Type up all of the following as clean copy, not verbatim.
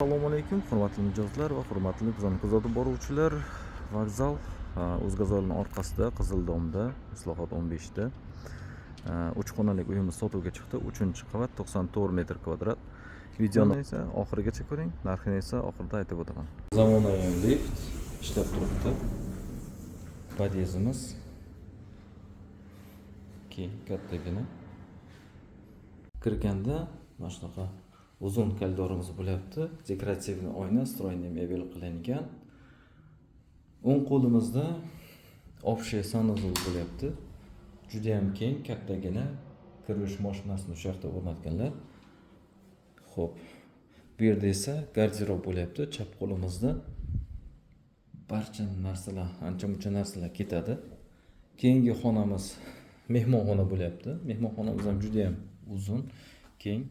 Assalomu alaykum, hurmatli mijozlar va hurmatli bizani kuzatib boruvchilar. Vokzal O'zgazolning orqasida Qizildomda, Islohot 15 da 3 xonalik uyimiz sotuvga chiqdi. 3-qavat 94 metr kvadrat. Videoni esa oxirigacha ko'ring, narxini esa oxirida aytib o'taman. Zamonaviy lift ishlab turibdi. Podyezdimiz kattagina. Kirganda mana shunaqa uzun koridorimiz bo'lyapti. Dekorativniy oyna, stroyniy mebel qilingan. O'ng qo'limizda общий sanuzul bo'lyapti. Juda ham keng, kattagina kirish mashinasini shu yerda o'rnatganlar. Xo'p. Bu yerda esa garderob bo'lyapti. Chap qo'limizda barcha narsalar, ancha-muncha narsalar ketadi. Keyingi xonamiz mehmonxona bo'lyapti. Mehmonxonamiz ham juda ham uzun, keng,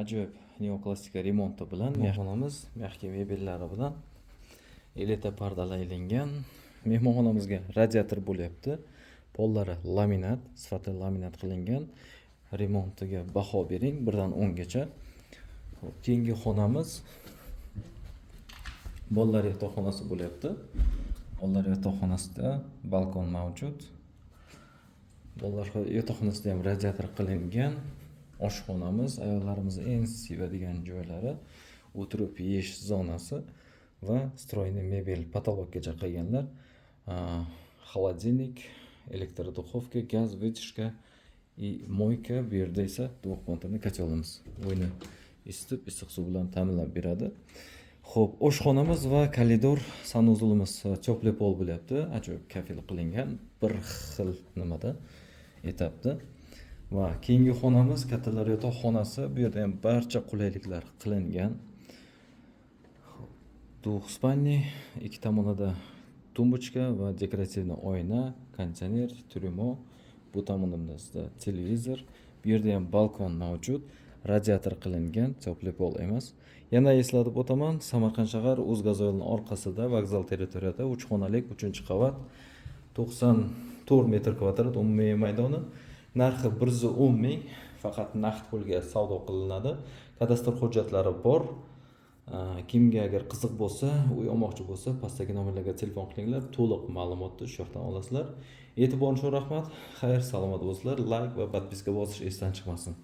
ajoyib neoklassika remonti bilan mehmonxonamiz mexki mebellari bilan elita pardalar ilingan. Mehmonxonamizga radiator bo'lyapti. Pollari laminat, sifatli laminat qilingan. Remontiga baho bering 1 dan 10 gacha. Keyingi xonamiz bolalar yotoqxonasi bo'lyapti. Bolalar yotoqxonasida balkon mavjud. Bolalar yotoqxonasida ham radiator qilingan. Oshxonamiz ayollarimiz eng sevadigan joylari, o'tirib yeyish zonasi va stroyniy mebel potolokgacha qilganlar. Холодильник, elektroduxovka, gaz, вытяжка и moyka. Bu yerda esa двухконтурный kotelimiz uyni isitib, issiq suv bilan ta'minlab beradi. Xo'p, oshxonamiz va koridor sanuzulimiz teplый pol bo'lyapti. Ajoyib kafil qilingan bir xil nimada etapda. Va keyingi xonamiz kattalar yotoqxonasi. Bu yerda ham barcha qulayliklar qilingan. Двухспальный, ikki tomonida tumbochka va dekorativniy oyna, konditsioner, trюмо. Bu tomonimizda televizor. Bu yerda ham balkon mavjud. Radiator qilingan, teplый pol emas. Yana eslatib o'taman, Samarqand shahar O'zgazolning orqasida vokzal territoriyada 3 xonalik 3-qavat 94 metr kvadrat umumiy maydoni. Narxi 110 ming, faqat naqd pulga savdo qilinadi. Kadastr hujjatlari bor. Kimga agar qiziq bo'lsa, uy olmoqchi bo'lsa, pastdagi nomerlarga telefon qilinglar, to'liq ma'lumotni shu yerdan olasizlar. E'tiboringiz uchun rahmat. Xayr, salomat bo'linglar. Like va podpiska bosish esdan chiqmasin.